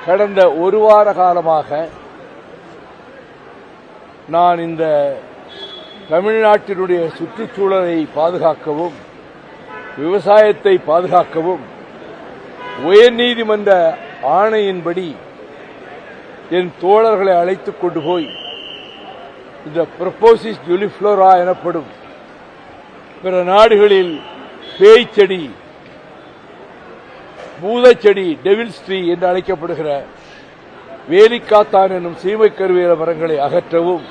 கடந்த ஒரு வார காலமாக நான் இந்த தமிழ்நாட்டினுடைய சுற்றுச்சூழலை பாதுகாக்கவும் விவசாயத்தை பாதுகாக்கவும் உயர்நீதிமன்ற ஆணையின்படி என் தோழர்களை அழைத்துக் கொண்டு போய் இந்த ப்ரொபோசிஸ் ஜூலிஃப்ளோரா எனப்படும் பிற நாடுகளில் பேய்ச்செடி, பூதச்செடி, டெவில்ஸ் ட்ரீ என்று அழைக்கப்படுகிற வேலிக்காத்தான் என்னும் சீமை கருவேல மரங்களை அகற்றவும்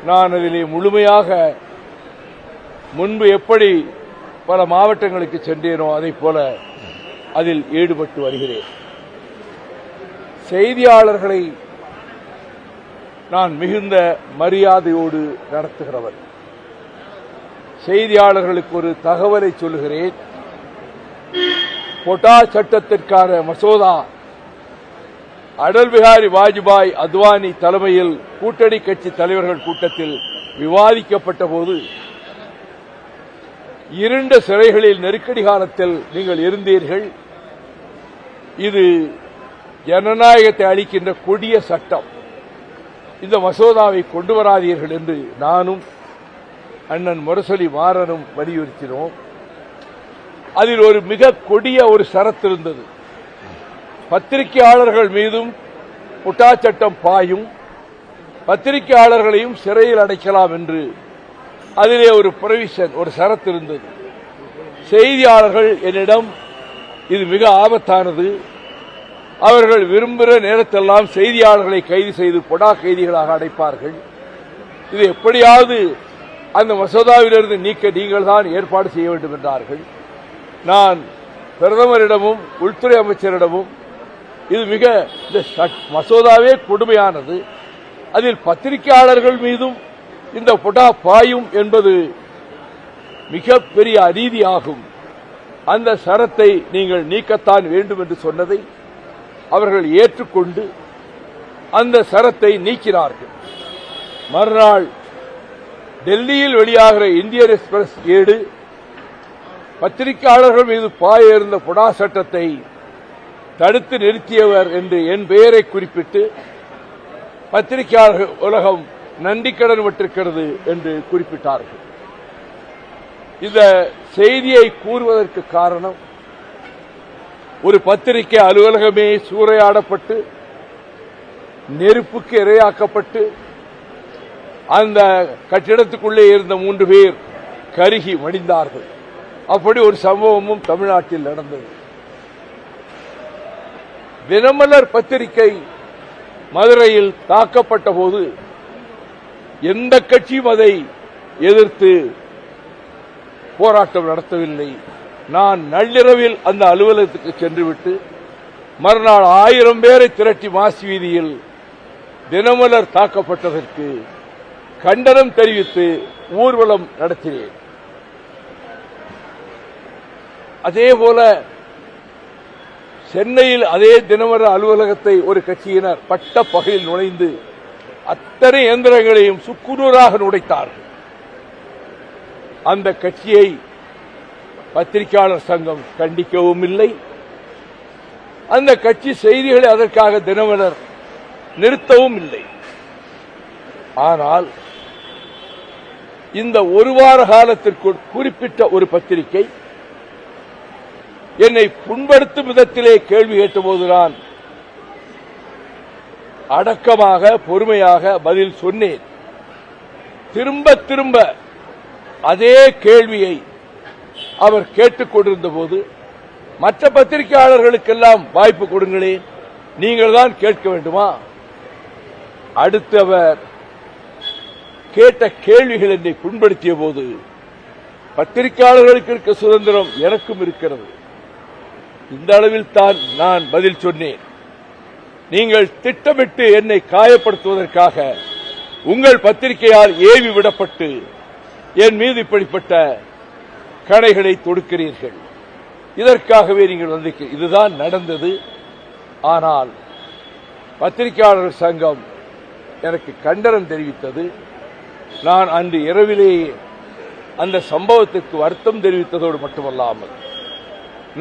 நான் அதிலே முழுமையாக முன்பு எப்படி பல மாவட்டங்களுக்கு சென்றேனோ அதைப் போல அதில் ஈடுபட்டு வருகிறேன். செய்தியாளர்களை நான் மிகுந்த மரியாதையோடு நடத்துகிறவர். செய்தியாளர்களுக்கு ஒரு தகவலை சொல்லுகிறேன். பொட்டா சட்டத்திற்கான மசோதா அடல் பிஹாரி வாஜ்பாய் அத்வானி தலைமையில் கூட்டணி கட்சி தலைவர்கள் கூட்டத்தில் விவாதிக்கப்பட்ட போது இருண்ட சிறைகளில் நெருக்கடி காலத்தில் நீங்கள் இருந்தீர்கள். இது ஜனநாயகத்தை அளிக்கின்ற கொடிய சட்டம். இந்த மசோதாவை கொண்டு வராதீர்கள் என்று நானும் அண்ணன் முரசொலி மாறனும் வலியுறுத்தினோம். அதில் ஒரு மிக கொடிய ஒரு சரத்து இருந்தது. பத்திரிகையாளர்கள் மீதும் புட்டா சட்டம் பாயும், பத்திரிகையாளர்களையும் சிறையில் அடைக்கலாம் என்று அதிலே ஒரு ப்ரொவிஷன், ஒரு சரத்து இருந்தது. செய்தியாளர்கள் என்னிடம் இது மிக ஆபத்தானது, அவர்கள் விரும்புகிற நேரத்தெல்லாம் செய்தியாளர்களை கைது செய்து பொடா கைதிகளாக அடைப்பார்கள், இது எப்படியாவது அந்த மசோதாவிலிருந்து நீக்க நீங்கள் தான் ஏற்பாடு செய்ய வேண்டும் என்றார்கள். நான் பிரதமரிடமும் உள்துறை அமைச்சரிடமும் இது மிக இந்த மசோதாவே கொடுமையானது, அதில் பத்திரிகையாளர்கள் மீதும் இந்த பொடா பாயும் என்பது மிகப்பெரிய அநீதியாகும், அந்த சரத்தை நீங்கள் நீக்கத்தான் வேண்டும் என்று சொன்னதை அவர்கள் ஏற்றுக்கொண்டு அந்த சரத்தை நீக்கினார்கள். மறுநாள் டெல்லியில் வெளியாகிற இந்தியன் எக்ஸ்பிரஸ் ஏடு பத்திரிகையாளர்கள் மீது பாய இருந்த பொடா சட்டத்தை தடுத்து நிறுத்தியவர் என்று என் பெயரை குறிப்பிட்டு பத்திரிகையாளர்கள் உலகம் நன்றிக்கடன் பட்டிருக்கிறது என்று குறிப்பிட்டார்கள். இந்த செய்தியை கூறுவதற்கு காரணம், ஒரு பத்திரிகை அலுவலகமே சூறையாடப்பட்டு நெருப்புக்கு இரையாக்கப்பட்டு அந்த கட்டிடத்துக்குள்ளே இருந்த 3 பேர் கருகி மடிந்தார்கள். அப்படி ஒரு சம்பவமும் தமிழ்நாட்டில் நடந்தது. தினமலர் பத்திரிகை மதுரையில் தாக்கப்பட்ட போது எந்த கட்சியும் அதை எதிர்த்து போராட்டம் நடத்தவில்லை. நான் நள்ளிரவில் அந்த அலுவலகத்துக்கு சென்றுவிட்டு மறுநாள் 1000 பேரை திரட்டி மாசி வீதியில் தினமலர் தாக்கப்பட்டதற்கு கண்டனம் தெரிவித்து ஊர்வலம் நடத்தினேன். அதேபோல சென்னையில் அதே தினமலர் அலுவலகத்தை ஒரு கட்சியினர் பட்ட பகலில் நுழைந்து அத்தனை இயந்திரங்களையும் சுக்குநூறாக நுழைத்தார்கள். அந்த கட்சியை பத்திரிகையாளர் சங்கம் கண்டிக்கவும் இல்லை, அந்த கட்சி செய்திகளை அதற்காக தினமலர் நிறுத்தவும் இல்லை. ஆனால் இந்த ஒரு வார காலத்திற்குள் குறிப்பிட்ட ஒரு பத்திரிகை என்னை புண்படுத்தும் விதத்திலே கேள்வி கேட்டபோது நான் அடக்கமாக பொறுமையாக பதில் சொன்னேன். திரும்ப திரும்ப அதே கேள்வியை அவர் கேட்டுக் கொண்டிருந்த போது மற்ற பத்திரிகையாளர்களுக்கெல்லாம் வாய்ப்பு கொடுங்களேன், நீங்கள் தான் கேட்க வேண்டுமா? அடுத்து அவர் கேட்ட கேள்விகள் என்னை புண்படுத்திய போது பத்திரிகையாளர்களுக்கு இருக்க சுதந்திரம் எனக்கும் இருக்கிறது. இந்த அளவில் தான் நான் பதில் சொன்னேன். நீங்கள் திட்டமிட்டு என்னை காயப்படுத்துவதற்காக உங்கள் பத்திரிகையால் ஏவி விடப்பட்டு என் மீது இப்படிப்பட்ட கணைகளை தொடுக்கிறீர்கள், இதற்காகவே நீங்கள் வந்திருக்கிறீர்கள். இதுதான் நடந்தது. ஆனால் பத்திரிகையாளர் சங்கம் எனக்கு கண்டனம் தெரிவித்தது. நான் அன்று இரவிலேயே அந்த சம்பவத்திற்கு வருத்தம் தெரிவித்ததோடு மட்டுமல்லாமல்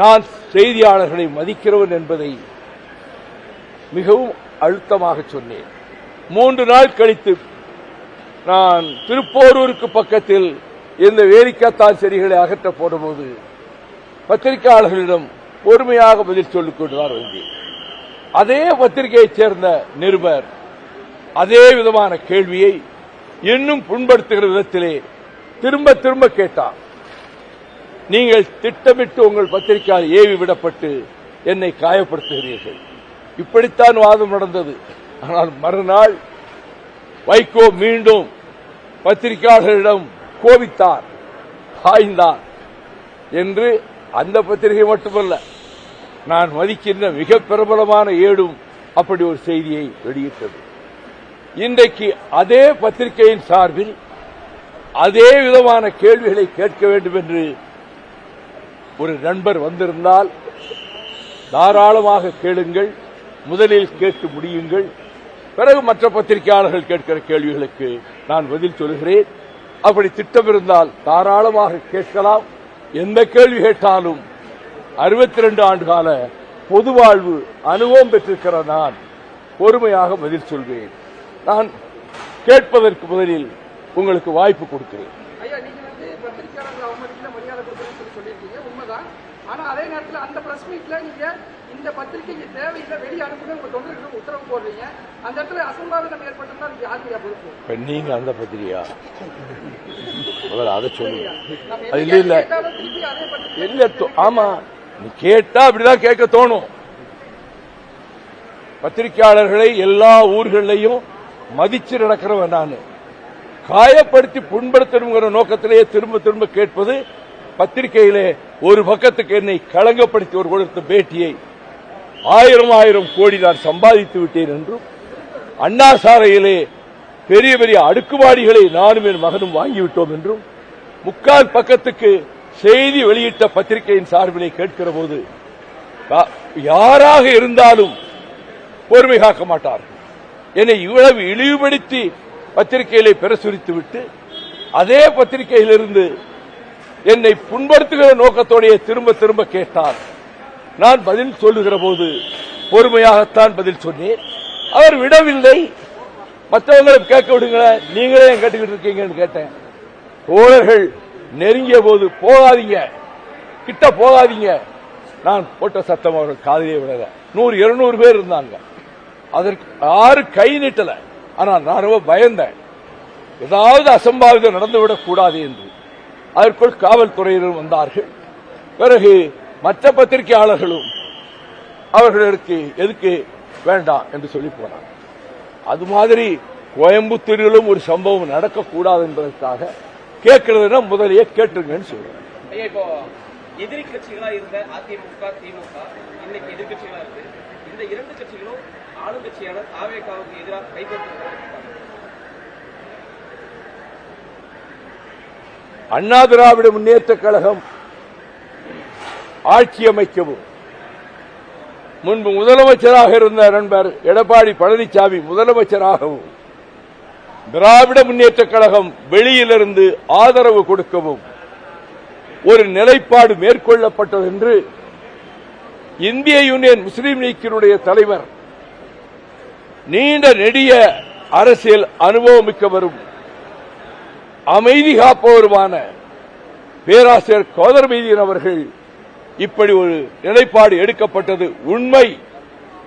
நான் செய்தியாளர்களை மதிக்கிறவன் என்பதை மிகவும் அழுத்தமாக சொன்னேன். 3 நாள் கழித்து நான் திருப்போரூருக்கு பக்கத்தில் இந்த வேலிக்காத்தான் செடிகளை அகற்ற போடும்போது பத்திரிகையாளர்களிடம் பொறுமையாக பதில் சொல்லிக் கொண்டுதான் வந்தேன். அதே பத்திரிகையைச் சேர்ந்த நிருபர் அதே விதமான கேள்வியை இன்னும் புண்படுத்துகிற விதத்திலே திரும்ப திரும்ப கேட்டார். நீங்கள் திட்டமிட்டு உங்கள் பத்திரிகையால் ஏவி விடப்பட்டு என்னை காயப்படுத்துகிறீர்கள். இப்படித்தான் வாதம் நடந்தது. ஆனால் மறுநாள் வைகோ மீண்டும் பத்திரிகையாளர்களிடம் கோபித்தார், பாய்ந்தார் என்று அந்த பத்திரிகை மட்டுமல்ல, நான் மதிக்கின்ற மிக பிரபலமான ஏடும் அப்படி ஒரு செய்தியை வெளியிட்டது. இன்றைக்கு அதே பத்திரிகையின் சார்பில் அதே விதமான கேள்விகளை கேட்க வேண்டும் என்று ஒரு நண்பர் வந்திருந்தால் தாராளமாக கேளுங்கள், முதலில் கேட்டு முடியுங்கள், பிறகு மற்ற பத்திரிகையாளர்கள் கேட்கிற கேள்விகளுக்கு நான் பதில் சொல்கிறேன். அப்படி திட்டம் இருந்தால் தாராளமாக கேட்கலாம். எந்த கேள்வி கேட்டாலும் 62 ஆண்டுகால பொது வாழ்வு அனுபவம் பெற்றிருக்கிற நான் பொறுமையாக பதில் சொல்வேன். நான் கேட்பதற்கு முதலில் உங்களுக்கு வாய்ப்பு கொடுக்கிறேன். ஐயா, நீங்க பத்திரிகையாளர்கள் அவமதிக்கல, மரியாதை கொடுக்கணும்னு சொல்லியிருக்கீங்க, உண்மைதான். ஆனா அதே நேரத்தில் அந்த பிரஸ் மீட்ல நீங்க இந்த பத்திரிகைக்கு தேவையில்லை, வெளியே அனுப்புங்க உங்க தொண்டர்களுக்கு உத்தரவு போடுறீங்க. அந்த இடத்துல அசம்பாவிதம் ஏற்பட்டிருந்தா அதுக்கு யாருடைய பொறுப்பு? நீங்க அந்த பத்திரிகையா அதை சொல்லுங்க. ஆமா, நீ கேட்டா அப்படிதான் கேட்க தோணும். பத்திரிகையாளர்களை எல்லா ஊர்களையும் மதிச்சு நடக்கிறவன் நான். காயப்படுத்தி புண்படுத்தணுங்கிற நோக்கத்திலேயே திரும்ப திரும்ப கேட்பது பத்திரிகையிலே ஒரு பக்கத்துக்கு என்னை களங்கப்படுத்தி ஒரு கொடுத்த பேட்டியை 1000 கோடி நான் சம்பாதித்து விட்டேன் என்றும், அண்ணா சாலையிலே பெரிய பெரிய அடுக்குமாடிகளை நானும் என் மகனும் வாங்கிவிட்டோம் என்றும் 3/4 பக்கத்துக்கு செய்தி வெளியிட்ட பத்திரிகையின் சார்பிலே கேட்கிற போது யாராக இருந்தாலும் பொறுமை காக்க மாட்டார்கள். என்னை இவ்வளவு இழிவுபடுத்தி பத்திரிகைகளை பிரசுரித்துவிட்டு அதே பத்திரிகையிலிருந்து என்னை புண்படுத்துகிற நோக்கத்தோடைய திரும்ப திரும்ப கேட்டார். நான் பதில் சொல்லுகிற போது பொறுமையாகத்தான் பதில் சொன்னேன். அவர் விடவில்லை. மற்றவங்களை கேட்க விடுங்களேன், நீங்களே கேட்டுக்கிட்டு இருக்கீங்கன்னு கேட்டேன். தோழர்கள் நெருங்கிய போது போகாதீங்க, கிட்ட போகாதீங்க, நான் போட்ட சத்தம் அவர்கள் காதிலே விடல. 100-200 பேர் இருந்தாங்க. அதற்கு யாரும் கை நீட்டல. ஆனால் நான் ரொம்ப பயந்தேன், ஏதாவது அசம்பாவிதம் நடந்துவிடக் கூடாது என்று. அதற்குள் காவல்துறையினரும் வந்தார்கள். பிறகு மற்ற பத்திரிகையாளர்களும் அவர்களுக்கு எதுக்கு வேண்டாம் என்று சொல்லி போனார். அது மாதிரி கோயம்புத்தூரிலும் ஒரு சம்பவம் நடக்கக்கூடாது என்பதற்காக கேட்கிறதுனா முதலையே கேட்டுருங்கன்னு சொல்றேன். இப்போ எதிரி கட்சிகளா இருந்த அதிமுக, திமுக இன்னைக்கு எதிர்கட்சிகளா இருக்கு. இந்த 2 கட்சிகளும் ஆளுங்கட்சியான தாவேகாவுக்கு எதிராக கைகோர்த்து அண்ணா திராவிட முன்னேற்ற கழகம் ஆட்சி அமைக்கவும் முன்பு முதலமைச்சராக இருந்த நண்பர் எடப்பாடி பழனிசாமி முதலமைச்சராகவும் திராவிட முன்னேற்ற கழகம் வெளியிலிருந்து ஆதரவு கொடுக்கவும் ஒரு நிலைப்பாடு மேற்கொள்ளப்பட்டது என்று இந்திய யூனியன் முஸ்லீம் லீக்கினுடைய தலைவர், நீண்ட நெடிய அரசியல் அனுபவமிக்கவரும் அமைதி காப்பவருமான பேராசிரியர் கோதர்மீதியன் அவர்கள் இப்படி ஒரு நிலைப்பாடு எடுக்கப்பட்டது உண்மை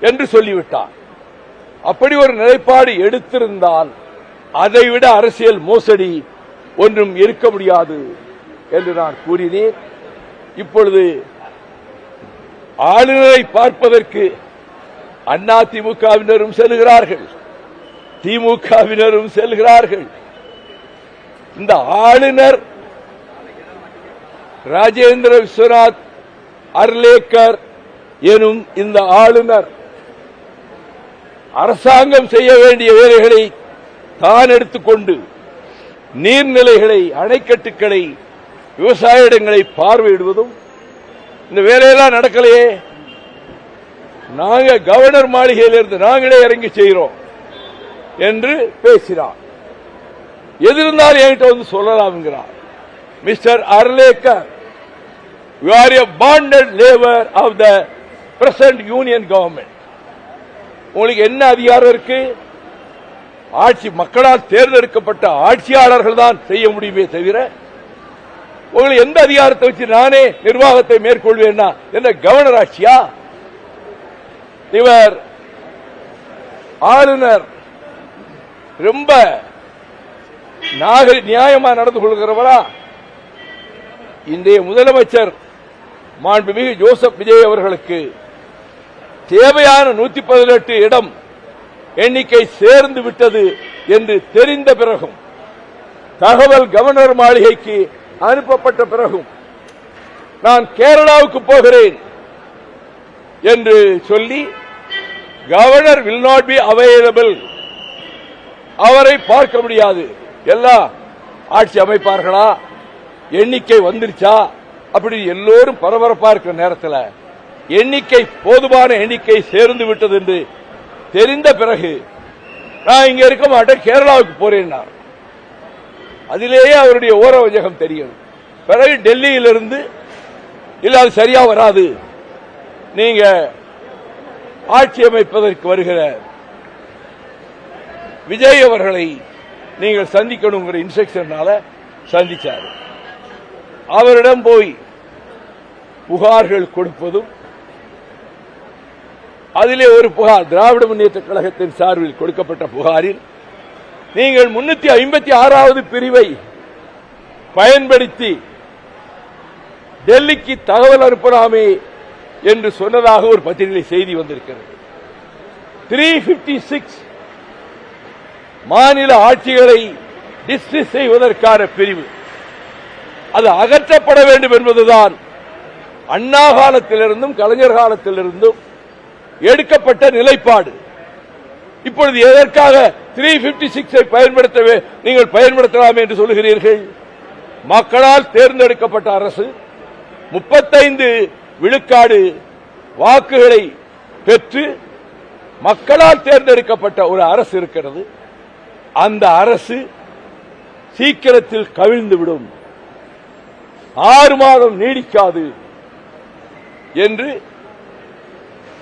என்று சொல்லிவிட்டார். அப்படி ஒரு நிலைப்பாடு எடுத்திருந்தால் அதைவிட அரசியல் மோசடி ஒன்றும் இருக்க முடியாது என்று நான் கூறினேன். இப்பொழுது ஆளுநரை பார்ப்பதற்கு அதிமுகவினரும் செல்கிறார்கள், திமுகவினரும் செல்கிறார்கள். இந்த ஆளுநர் ராஜேந்திர விஸ்வநாத் அர்லேக்கர் எனும் இந்த ஆளுநர் அரசாங்கம் செய்ய வேண்டிய வேலைகளை தான் எடுத்துக்கொண்டு நீர்நிலைகளை, அணைக்கட்டுகளை, விவசாய இடங்களை பார்வையிடுவதும் இந்த வேலையெல்லாம் நடக்கலையே. நாங்க கவர்னர் மாளிகையிலிருந்து நாங்களே இறங்கி செய்கிறோம் என்று பேசினார். எதிர்ந்தால் என்கிட்ட வந்து சொல்லலாம் என்கிறார். Mister Arlekar, you are a bonded labor of the present union government. உங்களுக்கு என்ன அதிகாரம் இருக்கு? ஆட்சி மக்களால் தேர்ந்தெடுக்கப்பட்ட ஆட்சியாளர்கள் தான் செய்ய முடியுமே தவிர உங்களுக்கு எந்த அதிகாரத்தை வச்சு நானே நிர்வாகத்தை மேற்கொள்வேன்னா என்ன கவர்னர் ஆட்சியா? இவர் ஆளுநர் ரொம்ப நியாயமா நடந்து கொள்கிறவரா? இன்றைய முதலமைச்சர் மாண்புமிகு ஜோசப் விஜய் அவர்களுக்கு தேவையான 118 இடம் எண்ணிக்கை சேர்ந்து விட்டது என்று தெரிந்த பிறகும், தகவல் கவர்னர் மாளிகைக்கு அனுப்பப்பட்ட பிறகும் நான் கேரளாவுக்கு போகிறேன் என்று சொல்லி governor will not be available, அவரை பார்க்க முடியாது. எல்லாம் ஆட்சி அமைப்பார்களா, எண்ணிக்கை வந்துருச்சா அப்படி எல்லோரும் பரபரப்பா இருக்கிற நேரத்தில் எண்ணிக்கை போதுமான எண்ணிக்கை சேர்ந்து விட்டது என்று தெரிந்த பிறகு நான் இங்க இருக்க மாட்டேன், கேரளாவுக்கு போறேன். அதிலேயே அவருடைய ஓரவஞ்சகம் தெரியும். பிறகு டெல்லியிலிருந்து இல்ல அது சரியா வராது, நீங்க ஆட்சி அமைப்பதற்கு வருகிற விஜய் அவர்களை நீங்கள் சந்திக்கணுங்கிற இன்ஸ்ட்ரக்ஷனால சந்திச்சார். அவரிடம் போய் புகார்கள் கொடுப்பதும், அதிலே ஒரு புகார் திராவிட முன்னேற்ற கழகத்தின் சார்பில் கொடுக்கப்பட்ட புகாரில் நீங்கள் 356வது பிரிவை பயன்படுத்தி டெல்லிக்கு தகவல் அனுப்பலாமே என்று சொன்னதாக ஒரு பத்திரிகை செய்தி வந்திருக்கிறது. 356 மாநில ஆட்சிகளை டிஸ்மிஸ் செய்வதற்கான பிரிவு, அது அகற்றப்பட வேண்டும் என்பதுதான் அண்ணா காலத்திலிருந்தும் கலைஞர் காலத்திலிருந்தும் எடுக்கப்பட்ட நிலைப்பாடு. இப்பொழுது எதற்காக 356 பயன்படுத்தவே நீங்கள் பயன்படுத்தலாம் என்று சொல்லுகிறீர்கள்? மக்களால் தேர்ந்தெடுக்கப்பட்ட அரசு 35 விழுக்காடு வாக்குகளை பெற்று மக்களால் தேர்ந்தெடுக்கப்பட்ட ஒரு அரசு இருக்கிறது. அந்த அரசு சீக்கிரத்தில் கவிழ்ந்துவிடும், 6 மாதம் நீடிக்காது என்று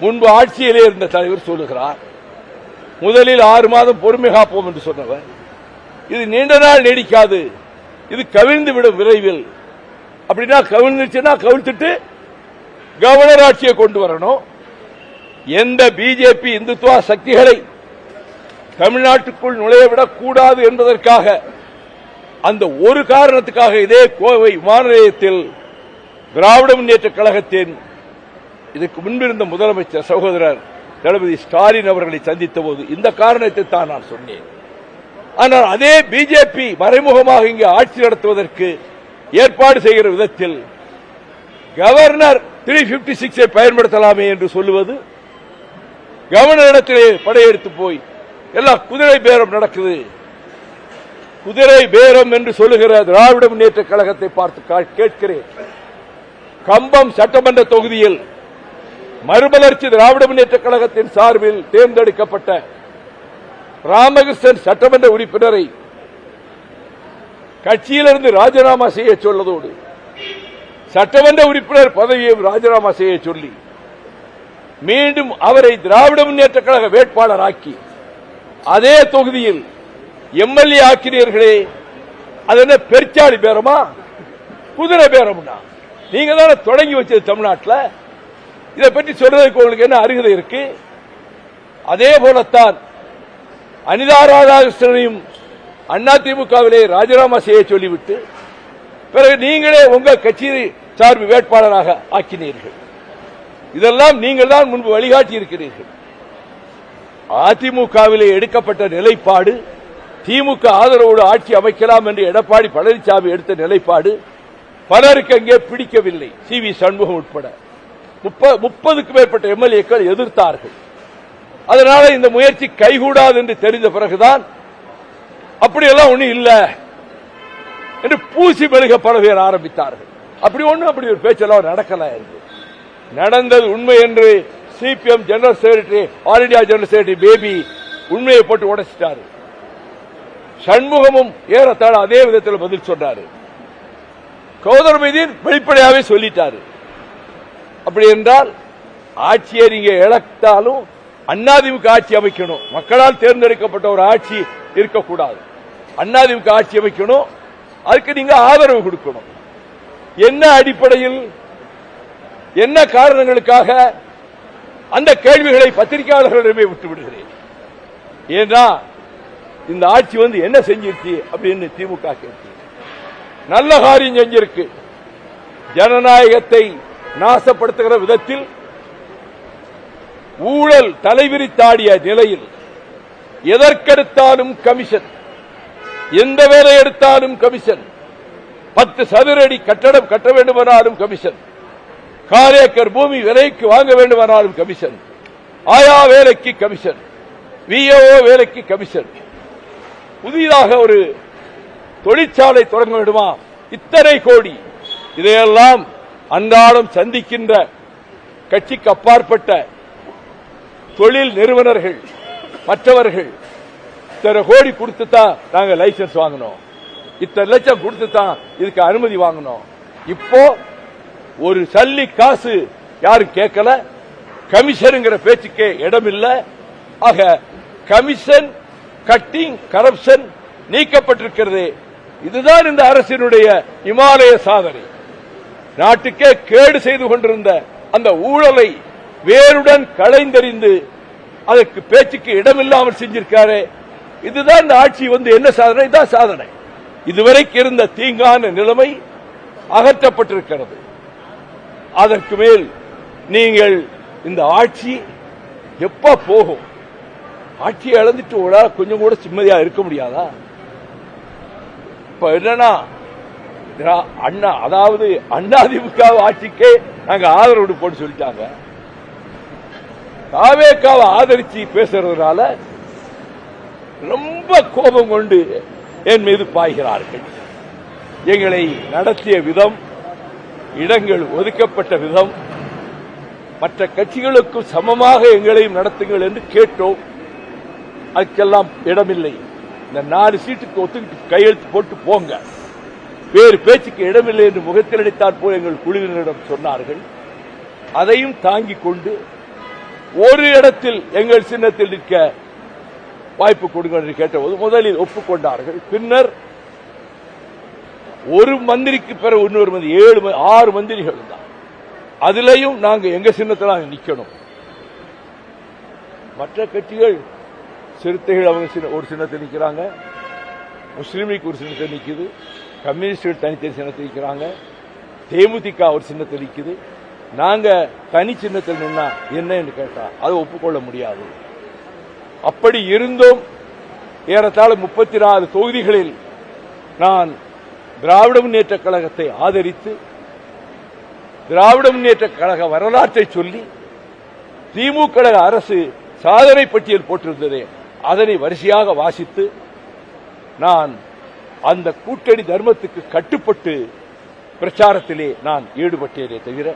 முன்பு ஆட்சியிலே இருந்த தலைவர் சொல்லுகிறார். முதலில் 6 மாதம் பொறுமை காப்போம் என்று சொன்னவர், இது நீண்ட நாள் நீடிக்காது, இது கவிழ்ந்து விடும் விரைவில். அப்படின்னா கவிழ்ந்துச்சுன்னா கவிழ்த்துட்டு கவர்னர் ஆட்சியை கொண்டு வரணும். எந்த பிஜேபி இந்துத்துவ சக்திகளை தமிழ்நாட்டுக்குள் நுழையவிடக் கூடாது என்பதற்காக, அந்த ஒரு காரணத்துக்காக இதே கோவை விமான நிலையத்தில் திராவிட முன்னேற்ற கழகத்தின் இதற்கு முன்பிருந்த முதலமைச்சர் சகோதரர் தளபதி ஸ்டாலின் அவர்களை சந்தித்த போது இந்த காரணத்தை தான் நான் சொன்னேன். ஆனால் அதே பிஜேபி மறைமுகமாக இங்கே ஆட்சி நடத்துவதற்கு ஏற்பாடு செய்கிற விதத்தில் கவர்னர் 356 பயன்படுத்தலாமே என்று சொல்லுவது, கவர்னரிடத்திலே படையெடுத்து போய் எல்லாம் குதிரை பேரம் நடக்குது. குதிரை பேரம் என்று சொல்லுகிற திராவிட முன்னேற்ற கழகத்தை பார்த்து கேட்கிறேன். கம்பம் சட்டமன்ற தொகுதியில் மறுமலர்ச்சி திராவிட முன்னேற்ற கழகத்தின் சார்பில் தேர்ந்தெடுக்கப்பட்ட ராமகிருஷ்ணன் சட்டமன்ற உறுப்பினரை கட்சியிலிருந்து ராஜினாமா செய்ய சொல்லதோடு சட்டமன்ற உறுப்பினர் பதவியை ராஜினாமா செய்ய சொல்லி மீண்டும் அவரை திராவிட முன்னேற்ற கழக வேட்பாளராக்கி அதே தொகுதியில் எம்எல்ஏ ஆக்கினீர்களே, அது என்ன பெருச்சாளி பேரமா, குதிரை பேரம்னா? நீங்க தானே தொடங்கி வச்சது தமிழ்நாட்டில். இதை பற்றி சொல்றதுக்கு உங்களுக்கு என்ன அருகதை இருக்கு? அதே போலத்தான் அனிதா ராதாகிருஷ்ணனையும் அதிமுகவிலே ராஜினாமா செய்ய சொல்லிவிட்டு பிறகு நீங்களே உங்க கட்சி சார்பு வேட்பாளராக ஆக்கினீர்கள். இதெல்லாம் நீங்கள் தான் முன்பு வழிகாட்டி இருக்கிறீர்கள். அதிமுகவிலே எடுக்கப்பட்ட நிலைப்பாடு, திமுக ஆதரவோடு ஆட்சி அமைக்கலாம் என்று எடப்பாடி பழனிசாமி எடுத்த நிலைப்பாடு பலருக்கு அங்கே பிடிக்கவில்லை. சி.வி. சண்முகம் உட்பட 30க்கும் மேற்பட்ட எம்எல்ஏக்கள் எதிர்த்தார்கள். அதனால இந்த முயற்சி கைகூடாது என்று தெரிந்த பிறகுதான் அப்படியெல்லாம் ஒன்றும் இல்லை என்று பூசி மெழுக பழக ஆரம்பித்தார்கள். அப்படி ஒரு பேச்செல்லாம் நடக்கல. நடந்தது உண்மை என்று CPM general secretary, all India general secretary baby உண்மையை போட்டு உடைச்சிட்டாரு. சண்முகமும் ஏறத்தாழ அதே விதத்தில் பதில் சொன்னாரு. கௌதரமைதீன் வெளிப்படையாவே சொல்லிட்டாரு. அப்படி என்றால் ஆட்சியை நீங்க இழந்தாலும் அதிமுக ஆட்சி அமைக்கணும். மக்களால் தேர்ந்தெடுக்கப்பட்ட ஒரு ஆட்சி இருக்கக்கூடாது. அதிமுக ஆட்சி அமைக்கணும். அதுக்கு நீங்க ஆதரவு கொடுக்கணும். என்ன அடிப்படையில், என்ன காரணங்களுக்காக அந்த கேள்விகளை பத்திரிகையாளர்களிடமே விட்டு விடுகிறேன். ஏன்னா இந்த ஆட்சி என்ன செஞ்சிருச்சு அப்படின்னு திமுக கேட்டு நல்ல காரியம் செஞ்சிருக்கு. ஜனநாயகத்தை நாசப்படுத்துகிற விதத்தில் ஊழல் தலைவிரித்தாடிய நிலையில் எதற்கெடுத்தாலும் கமிஷன், எந்த வேலை எடுத்தாலும் கமிஷன், 10 சதுரடி கட்டடம் கட்ட வேண்டுமானாலும் கமிஷன், 4 ஏக்கர் பூமி விலைக்கு வாங்க வேண்டுமானாலும் கமிஷன், ஆயா வேலைக்கு கமிஷன், விஓ வேலைக்கு கமிஷன், புதிதாக ஒரு தொழிற்சாலை தொடங்க வேண்டுமா இத்தனை கோடி. இதையெல்லாம் அன்றாடம் சந்திக்கின்ற கட்சிக்கு அப்பாற்பட்ட தொழில் நிறுவனர்கள் மற்றவர்கள் இத்தனை கோடி கொடுத்துதான் நாங்க லைசன்ஸ் வாங்கணும், இத்தனை லட்சம் கொடுத்துதான் இதுக்கு அனுமதி வாங்கணும். இப்போ ஒரு சல்லி காசு யாரும் கேட்கல, கமிஷனுங்கிற பேச்சுக்கே இடமில்லை. ஆக கமிஷன் கட்டிங் கரப்ஷன் நீக்கப்பட்டிருக்கிறது. இதுதான் இந்த அரசினுடைய இமாலய சாதனை. நாட்டுக்கே கேடு செய்து கொண்டிருந்த அந்த ஊழலை வேருடன் களைந்தெறிந்து அதற்கு பேச்சுக்கு இடமில்லாமல் செஞ்சிருக்காரு. இதுதான் இந்த ஆட்சி என்ன சாதனை? தான் சாதனை. இதுவரைக்கு இருந்த தீங்கான நிலைமை அகற்றப்பட்டிருக்கிறது. அதற்கு மேல் நீங்கள் இந்த ஆட்சி எப்ப போகும்? ஆட்சியை இழந்துட்டு கொஞ்சம் கூட சிம்மதியா இருக்க முடியாதா? இப்ப என்னன்னா அதாவது அதிமுக ஆட்சிக்கே நாங்க ஆதரவு போட்டு சொல்லிட்டாங்க. தாவேக்காவை ஆதரிச்சு பேசுறதுனால ரொம்ப கோபம் கொண்டு என் மீது பாய்கிறார்கள். எங்களை நடத்திய விதம், இடங்கள் ஒதுக்கப்பட்ட விதம், மற்ற கட்சிகளுக்கு சமமாக எங்களையும் நடத்துங்கள் என்று கேட்டோம். அதுக்கெல்லாம் இடமில்லை. இந்த 4 சீட்டுக்கு ஒத்துக்கிட்டு கையெழுத்து போட்டு போங்க, வேறு பேச்சுக்கு இடமில்லை என்று முகத்தில் அடித்தால் போல் எங்கள் குழுவினரிடம் சொன்னார்கள். அதையும் தாங்கிக் கொண்டு ஒரு இடத்தில் எங்கள் சின்னத்தில் நிற்க வாய்ப்பு கொடுங்கள் என்று கேட்டபோது முதலில் ஒப்புக்கொண்டார்கள். பின்னர் ஒரு மந்திரிக்கு பிறகு இன்னொரு மந்திரி 6 மந்திரிகள் தான். அதிலையும் நாங்க எங்க சின்னத்தில் நிக்கணும். மற்ற கட்சிகள் சிறுத்தைகள் அவங்க ஒரு சின்னத்தில் நிற்கிறாங்க, முஸ்லீம் லீக் ஒரு சின்னத்தில் நிற்குது, கம்யூனிஸ்டுகள் தனித்தனி சின்னத்தில் நிற்கிறாங்க, தேமுதிக ஒரு சின்னத்தில் நிற்குது. நாங்க தனி சின்னத்தில் நின்னா என்ன என்று கேட்டா அதை ஒப்புக்கொள்ள முடியாது. அப்படி இருந்தும் ஏறத்தாழ 34 தொகுதிகளில் நான் திராவிட முன்னேற்ற கழகத்தை ஆதரித்து திராவிட முன்னேற்ற கழக வரலாற்றை சொல்லி திமுக அரசு சாதனை பட்டியல் போட்டிருந்ததே அதனை வரிசையாக வாசித்து நான் அந்த கூட்டணி தர்மத்துக்கு கட்டுப்பட்டு பிரச்சாரத்திலே நான் ஈடுபட்டேனே தவிர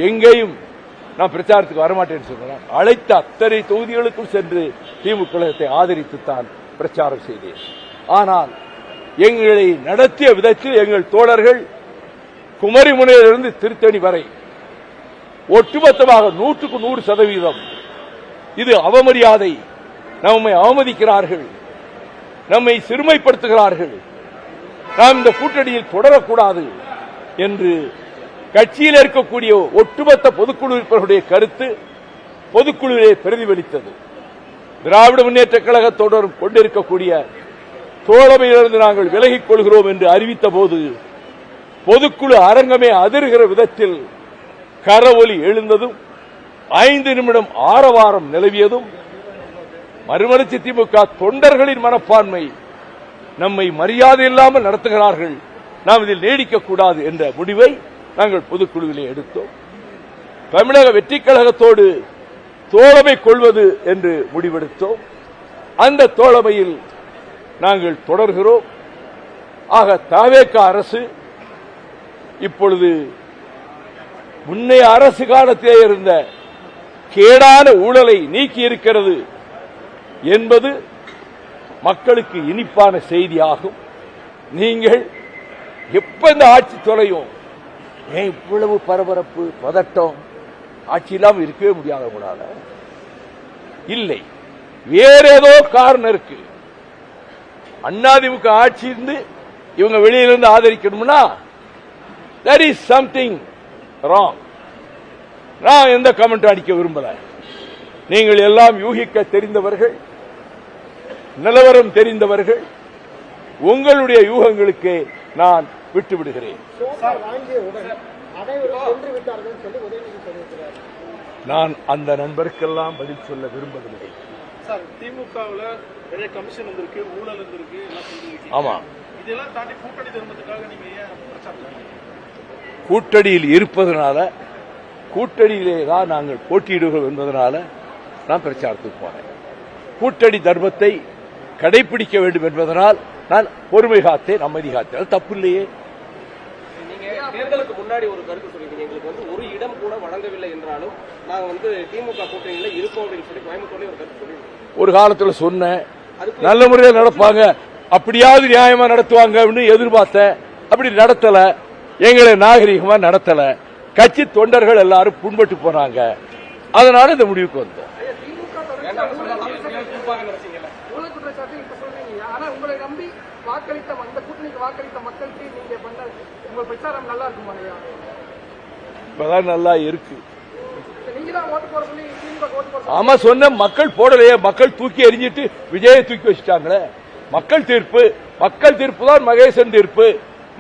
எங்கேயும் நான் பிரச்சாரத்துக்கு வரமாட்டேன்னு சொன்னேன். அழைத்த அத்தனை தொகுதிகளுக்கும் சென்று திமுக கழகத்தை ஆதரித்துத்தான் பிரச்சாரம் செய்தேன். ஆனால் எங்களை நடத்திய விதத்தில் எங்கள் தோழர்கள் குமரிமுனையிலிருந்து திருத்தணி வரை ஒட்டுமொத்தமாக 100க்கு 100% இது அவமரியாதை, நம்மை அவமதிக்கிறார்கள், நம்மை சிறுமைப்படுத்துகிறார்கள், நாம் இந்த கூட்டணியில் தொடரக்கூடாது என்று கட்சியில் இருக்கக்கூடிய ஒட்டுமொத்த பொதுக்குழு உறுப்பினர்களுடைய கருத்து பொதுக்குழுவிலே பிரதிபலித்தது. திராவிட முன்னேற்ற கழகத்தோடு கொண்டிருக்கக்கூடிய தோழமையிலிருந்து நாங்கள் விலகிக் கொள்கிறோம் என்று அறிவித்த போது பொதுக்குழு அரங்கமே அதிர்கிற விதத்தில் கரவொலி எழுந்ததும் 5 நிமிடம் ஆரவாரம் நிலவியதும் மறுமலர்ச்சி திமுக தொண்டர்களின் மனப்பான்மை நம்மை மரியாதை இல்லாமல் நடத்துகிறார்கள், நாம் இதில் நீடிக்கக்கூடாது என்ற முடிவை நாங்கள் பொதுக்குழுவிலே எடுத்தோம். தமிழக வெற்றி கழகத்தோடு தோழமை கொள்வது என்று முடிவெடுத்தோம். அந்த தோழமையில் நாங்கள் தொடர்கிறோம். ஆக தாவேக அரசு இப்பொழுது முன்னைய அரசு காலத்திலே இருந்த கேடான ஊழலை நீக்கி இருக்கிறது என்பது மக்களுக்கு இனிப்பான செய்தியாகும். நீங்கள் எப்ப இந்த ஆட்சி தொலையும், இவ்வளவு பரபரப்பு பதட்டம், ஆட்சி இல்லாமல் இருக்கவே முடியாத கூடாது. இல்லை, வேற ஏதோ காரணம் இருக்கு. அதிமுக ஆட்சி இருந்து இவங்க வெளியிலிருந்து ஆதரிக்கணும்னா there is something wrong. நான் எந்த கமெண்ட் அடிக்க விரும்பல. நீங்கள் எல்லாம் யூகிக்க தெரிந்தவர்கள், நிலவரம் தெரிந்தவர்கள், உங்களுடைய யூகங்களுக்கு நான் விட்டு விடுகிறேன். நான் அந்த நண்பருக்கெல்லாம் பதில் சொல்ல விரும்பவில்லை. சார், திமுகவில் நிறைய கமிஷன் வந்திருக்கு, ஊழல் வந்திருக்கு, எல்லாம் சொல்லிருக்கீங்க. ஆமா, இதெல்லாம் தாண்டி கூட்டணி தர்மத்துக்காக நீங்க ஏன் பிரச்சாரம்? கூட்டணியில் இருப்பதனால, கூட்டணியிலே தான் நாங்கள் போட்டியிடுகிறோம் என்பதனால நான் பிரச்சாரத்துக்கு போனேன். கூட்டணி தர்மத்தை கடைபிடிக்க வேண்டும் என்பதனால் நான் பொறுமை காத்தேன், அமைதி காத்தேன். அது தப்பு இல்லையே. நீங்க தேர்தலுக்கு முன்னாடி ஒரு கருத்து சொல்லிருக்கீங்க, எங்களுக்கு வந்து ஒரு இடம் கூட வழங்கவில்லை என்றாலும் நாங்க வந்து திமுக கூட்டணியில இருப்போம் அப்படின்னு சொல்லி கோயம்புத்தூர்ல ஒரு கருத்து சொல்லிருக்கோம். ஒரு காலத்தில் சொன்னேன், நல்ல முறையில் நடப்பாங்க, அப்படியாவது நியாயமா நடத்துவாங்க அப்படின்னு எதிர்பார்த்தேன். அப்படி நடத்தல, எங்களை நாகரிகமா நடத்தல. கட்சி தொண்டர்கள் எல்லாரும் புண்பட்டு போனாங்க. அதனால இந்த முடிவுக்கு வந்தோம். ஊழல் குற்றச்சாட்டு இப்ப சொல்றீங்க, ஆனா உங்களை நம்பி வாக்களித்த அந்த கூட்டணிக்கு வாக்களித்த மக்களுக்கு நீங்க பண்ண உங்க பிரச்சாரம் நல்லா இருக்குமா? இப்பதான் நல்லா இருக்கு. நீங்க தான் ஓட்டு போட சொல்லி திமுக ஓட்டு போட. ஆமா, சொன்ன மக்கள் போடலையே. மக்கள் தூக்கி எறிஞ்சிட்டு விஜயை தூக்கி வச்சுட்டாங்களே. மக்கள் தீர்ப்பு, மக்கள் தீர்ப்பு தான் மகேசன் தீர்ப்பு.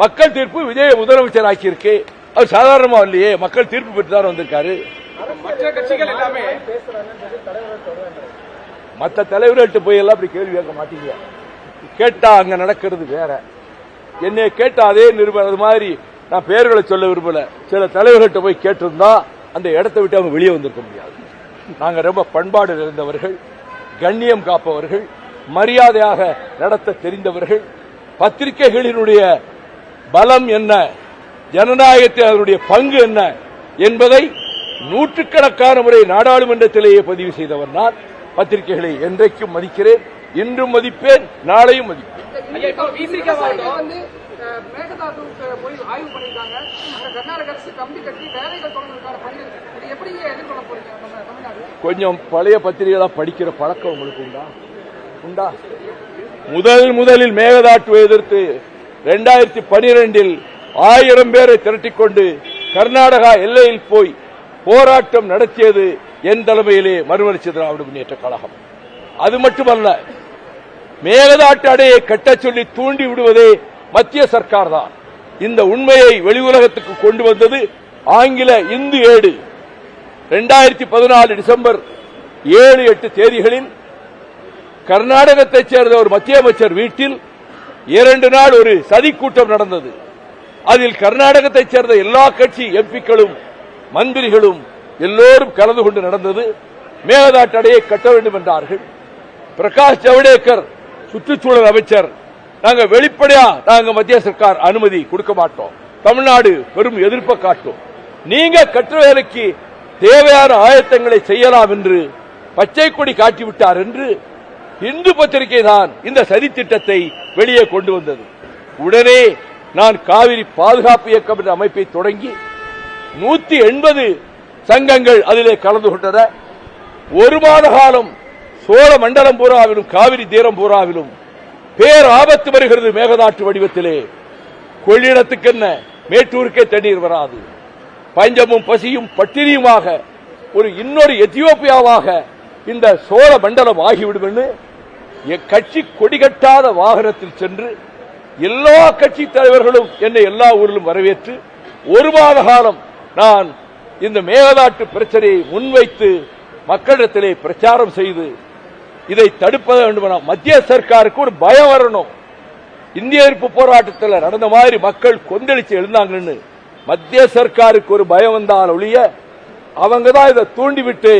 மக்கள் தீர்ப்பு விஜய முதலமைச்சர் ஆக்கியிருக்கு. அவர் சாதாரணமா இல்லையே, மக்கள் தீர்ப்பு பெற்று தான் வந்திருக்காரு. மற்ற கட்சிகள் எல்லாமே மற்ற தலைவர்கள்ட்ட போய் எல்லாம் அப்படி கேள்வி கேட்க மாட்டீங்க. கேட்டா அங்க நடக்கிறது வேற. என்னை கேட்டா அதே நிருபர், அது மாதிரி நான் பெயர்களை சொல்ல விரும்பல, சில தலைவர்கள்ட்ட போய் கேட்டிருந்தா அந்த இடத்தை விட்டு அவங்க வெளியே வந்திருக்க முடியாது. நாங்க ரொம்ப பண்பாடு நிறைந்தவர்கள், கண்ணியம் காப்பவர்கள், மரியாதையாக நடத்த தெரிந்தவர்கள். பத்திரிகைகளினுடைய பலம் என்ன, ஜனநாயகத்தில் அதனுடைய பங்கு என்ன என்பதை நூற்றுக்கணக்கான முறை நாடாளுமன்றத்திலேயே பதிவு செய்தவர் நான். பத்திரிகைகளை என்றைக்கும் மதிக்கிறேன், இன்றும் மதிப்பேன், நாளையும் மதிப்பேன். மேகதாதுவுக்கு போய் ஆய்வு பண்ணிருக்காங்க. அங்க கர்நாடக அரசு கம்பி கட்டி வேலைகள் தொடர்வதற்கான பணி இது எப்படி எதிர்கொள்ள போறீங்க தமிழ்நாடு? கொஞ்சம் பழைய பத்திரிகைகளா படிக்கிற பழக்கம் உங்களுக்கு உண்டா? முதலில் மேகதாட்டுவை எதிர்த்து 2012 1000 பேரை திரட்டிக்கொண்டு கர்நாடகா எல்லையில் போய் போராட்டம் நடத்தியது என் தலைமையிலே மறுமலர்ச்சி திராவிட முன்னேற்ற கழகம். அது மட்டுமல்ல, மேகதாட்டு அணையை கட்டச் சொல்லி தூண்டி விடுவதே மத்திய சர்க்கார் தான். இந்த உண்மையை வெளி உலகத்துக்கு கொண்டு வந்தது ஆங்கில இந்து ஏடு. 2014 டிசம்பர் 7-8 தேதிகளில் கர்நாடகத்தைச் சேர்ந்த ஒரு மத்திய அமைச்சர் வீட்டில் 2 நாள் ஒரு சதி கூட்டம் நடந்தது. அதில் கர்நாடகத்தைச் சேர்ந்த எல்லா கட்சி எம்பிக்களும் மந்திரிகளும் எல்லோரும் கலந்து கொண்டு நடந்தது. மேகதாட்டு அணையை கட்ட வேண்டும் என்றார்கள். பிரகாஷ் ஜவடேகர் சுற்றுச்சூழல் அமைச்சர், நாங்கள் வெளிப்படையா மத்திய சர்க்கார் அனுமதி கொடுக்க மாட்டோம், தமிழ்நாடு பெரும் எதிர்ப்பை காட்டும், நீங்க கட்டுற வேலைக்கு தேவையான ஆயத்தங்களை செய்யலாம் என்று பச்சை கொடி காட்டிவிட்டார் என்று இந்து பத்திரிகை தான் இந்த சதி திட்டத்தை வெளியே கொண்டு வந்தது. உடனே நான் காவிரி பாதுகாப்பு இயக்கம் என்ற அமைப்பை தொடங்கி 180 சங்கங்கள் அதிலே கலந்து கொண்டன. 1 மாத காலம் சோழ மண்டலம் பூராவிலும் காவிரி தீரம் பூராவிலும் பேர் ஆபத்து வருகிறது. மேகதாட்டு வடிவத்திலே கொள்ளிடத்துக்கு என்ன, மேட்டூருக்கே தண்ணீர் வராது. பஞ்சமும் பசியும் பட்டினியுமாக ஒரு இன்னொரு எத்தியோப்பியாவாக இந்த சோழ மண்டலம் ஆகிவிடும் என்று கட்சி கொடிகட்டாத வாகனத்தில் சென்று எல்லா கட்சி தலைவர்களும் என்னை எல்லா ஊரிலும் வரவேற்று 1 மாத காலம் நான் இந்த மேகதாட்டு பிரச்சனையை முன்வைத்து மக்களிடத்திலே பிரச்சாரம் செய்து இதை தடுப்ப வேண்டும். மத்திய சர்க்காருக்கு ஒரு பயம் வரணும். இந்திய எதிர்ப்பு போராட்டத்தில் நடந்த மாதிரி மக்கள் கொந்தளிச்சு எழுந்தாங்கன்னு மத்திய சர்க்காருக்கு ஒரு பயம் வந்தால் ஒழிய அவங்க தான் இதை தூண்டிவிட்டு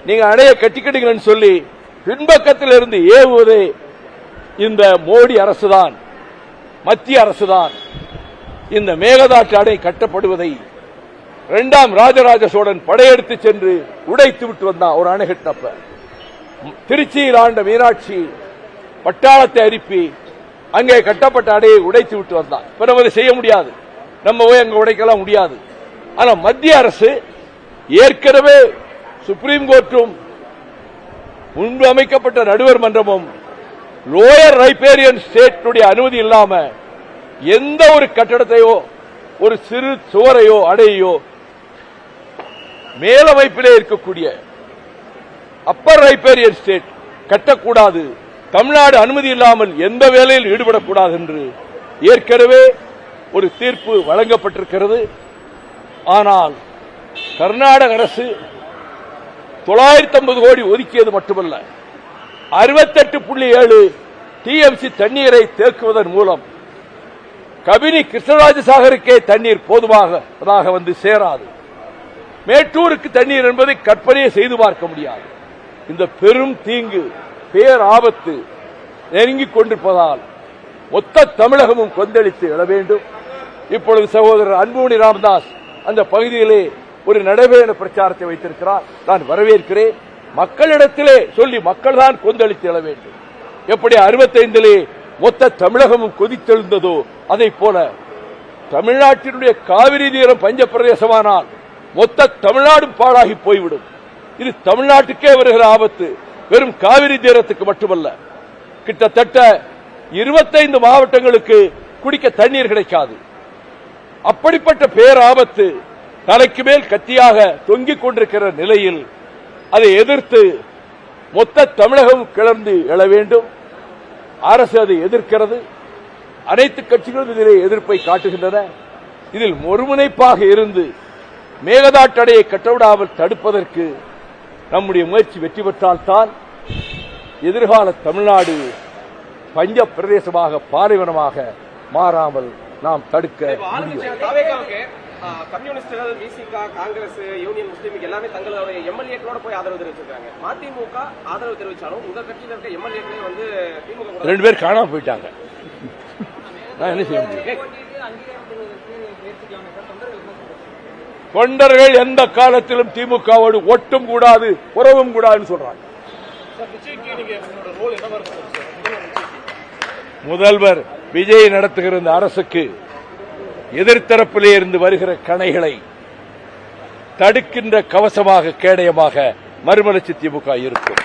நீங்க அணையை கட்டிக்கிட்டீங்கன்னு சொல்லி பின்பக்கத்தில் இருந்து ஏவுவதே இந்த மோடி அரசுதான், மத்திய அரசுதான். இந்த மேகதாட்டு அணை கட்டப்படுவதை 2ஆம் ராஜராஜ சோழன் படையெடுத்து சென்று உடைத்து விட்டு வந்தான். ஒரு அணை கட்டப்ப திருச்சியில் ஆண்ட மீனாட்சி பட்டாளத்தை அனுப்பி அங்கே கட்டப்பட்ட அணையை உடைத்து விட்டு வந்தான். இப்ப நம்ம செய்ய முடியாது, நம்ம போய் அங்க உடைக்கலாம் முடியாது. ஆனா மத்திய அரசு ஏற்கனவே சுப்ரீம் கோர்ட்டும் முன்பு அமைக்கப்பட்ட நடுவர் மன்றமும் லோயர் ரைபேரியன் ஸ்டேட்டுடைய அனுமதி இல்லாம எந்த ஒரு கட்டடத்தையோ ஒரு சிறு சுவரையோ அடையோ மேலமைப்பிலே இருக்கக்கூடிய அப்பர் ரைபேரியன் ஸ்டேட் கட்டக்கூடாது, தமிழ்நாடு அனுமதி இல்லாமல் எந்த வேலையில் ஈடுபடக்கூடாது என்று ஏற்கனவே ஒரு தீர்ப்பு வழங்கப்பட்டிருக்கிறது. ஆனால் கர்நாடக அரசு 950 கோடி ஒதுக்கியது மட்டுமல்ல, 68.7 டிஎம்சி தண்ணீரை தேக்குவதன் மூலம் கபினி கிருஷ்ணராஜசாகருக்கே தண்ணீர் போதுமாக வந்து சேராது. மேட்டூருக்கு தண்ணீர் என்பதை கற்பனையை செய்து பார்க்க முடியாது. இந்த பெரும் தீங்கு பேர் ஆபத்து நெருங்கிக் கொண்டிருப்பதால் மொத்த தமிழகமும் கொந்தளித்து எழ வேண்டும். இப்பொழுது சகோதரர் அன்புமணி ராமதாஸ் அந்த பகுதியிலே ஒரு நடைபெற பிரச்சாரத்தை வைத்திருக்கிறார். நான் வரவேற்கிறேன். மக்களிடத்திலே சொல்லி மக்கள் தான் கொந்தளித்து எழ வேண்டும். எப்படி 65 மொத்த தமிழகமும் கொதித்தெழுந்ததோ அதை போல தமிழ்நாட்டினுடைய காவிரி நீரம் பஞ்ச பிரதேசமானால் மொத்த தமிழ்நாடும் பாழாகி போய்விடும். இது தமிழ்நாட்டுக்கே வருகிற ஆபத்து. வெறும் காவிரி தீரத்துக்கு மட்டுமல்ல, கிட்டத்தட்ட 25 மாவட்டங்களுக்கு குடிக்க தண்ணீர் கிடைக்காது. அப்படிப்பட்ட பேராபத்து தலைக்கு மேல் கத்தியாக தொங்கிக் கொண்டிருக்கிற நிலையில் அதை எதிர்த்து மொத்த தமிழகம் கிளர்ந்து எழ வேண்டும். அரசு அதை எதிர்க்கிறது. அனைத்து கட்சிகளும் இதிலே எதிர்ப்பை காட்டுகின்றன. இதில் ஒருமுனைப்பாக இருந்து மேகதாட்டடையை கட்டவிடாமல் தடுப்பதற்கு நம்முடைய முயற்சி வெற்றி பெற்றால்தான் எதிர்கால தமிழ்நாடு பஞ்ச பிரதேசமாக பாலைவனமாக மாறாமல் நாம் தடுக்க முடியும். கம்யூனிஸ்டுகள், விசிகா, காங்கிரஸ், யூனியன் முஸ்லீம் எல்லாமே தங்களுடைய எம்எல்ஏக்களோட போய் ஆதரவு தெரிவிச்சிருக்காங்க. மதிமுக ஆதரவு தெரிவிச்சாலும் உங்க கட்சியில் இருக்க எம்எல்ஏக்களே வந்து திமுக 2 பேர் காணாம போயிட்டாங்க. நான் என்ன செய்ய முடியும்? தொண்டர்கள் எந்த காலத்திலும் திமுகவோடு ஒட்டும் கூடாது, உறவும் கூடாதுன்னு சொல்றாங்க. முதல்வர் விஜய் நடத்துகிற இந்த அரசுக்கு எதிர்த்தரப்பிலே இருந்து வருகிற கணைகளை தடுக்கின்ற கவசமாக கேடயமாக மறுமலர்ச்சி திமுக இருக்கும்.